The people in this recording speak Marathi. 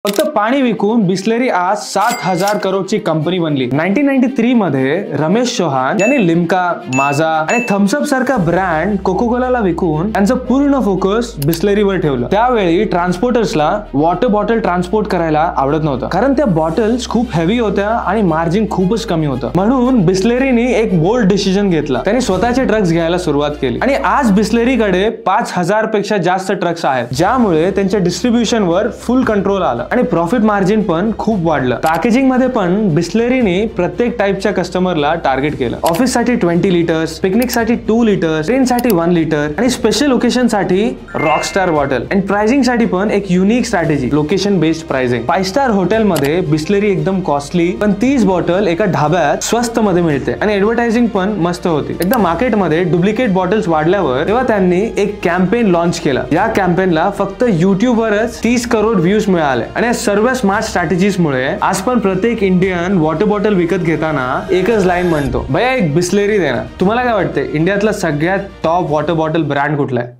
फक्त पाणी विकून बिस्लेरी आज 7,000 करोडची कंपनी बनली। 1993 मध्ये रमेश चौहान यांनी लिम्का, माझा आणि थम्स अप सारखा ब्रँड कोको कोलाला विकून त्यांचं पूर्ण फोकस बिस्लेरीवर ठेवलं। त्यावेळी ट्रान्सपोर्टर्सला वॉटर बॉटल ट्रान्सपोर्ट करायला आवडत नव्हतं, कारण त्या बॉटल्स खूप हेवी होत्या आणि मार्जिन खूपच कमी होतं। म्हणून बिस्लेरीने एक बोल्ड डिसिजन घेतला, त्यांनी स्वतःचे ट्रक्स घ्यायला सुरुवात केली आणि आज बिस्लेरीकडे 5,000 पेक्षा जास्त ट्रक्स आहेत, ज्यामुळे त्यांच्या डिस्ट्रीब्युशन वर फुल कंट्रोल आलं आणि प्रॉफिट मार्जिन पण खूप वाढलं। पॅकेजिंग मध्ये पण बिस्लेरीने प्रत्येक टाइपच्या कस्टमरला टार्गेट केलं। ऑफिस साठी 20 लिटर्स, पिकनिक साठी 2 लिटर्स, ट्रेन साठी 1 लिटर आणि स्पेशल ओकेशन साठी रॉकस्टार बॉटल। आणि प्राइसिंग साठी पण एक unique strategy, location based pricing. 5 star hotel मध्ये बिस्लेरी एकदम कॉस्टली, पण 30 बॉटल एका ढाब्यात स्वस्त मध्ये मिळते आणि ऍडव्हर्टायझिंग पण मस्त होती। एकदा मार्केटमध्ये डुप्लिकेट बॉटल्स वाढल्यावर तेव्हा त्यांनी एक कॅम्पेन लॉन्च केला। या कॅम्पेनला फक्त युट्यूबवरच 30 करोड व्ह्यूज मिळाले आणि सर्व स्मार्ट स्ट्रॅटेजीज मुळे आज पण प्रत्येक इंडियन वॉटर बॉटल विकत घेताना एकच लाईन म्हणतो, भैया एक बिस्लेरी देना। तुम्हाला काय वाटते, इंडियातला सगळ्यात टॉप वॉटर बॉटल ब्रँड कुठला आहे?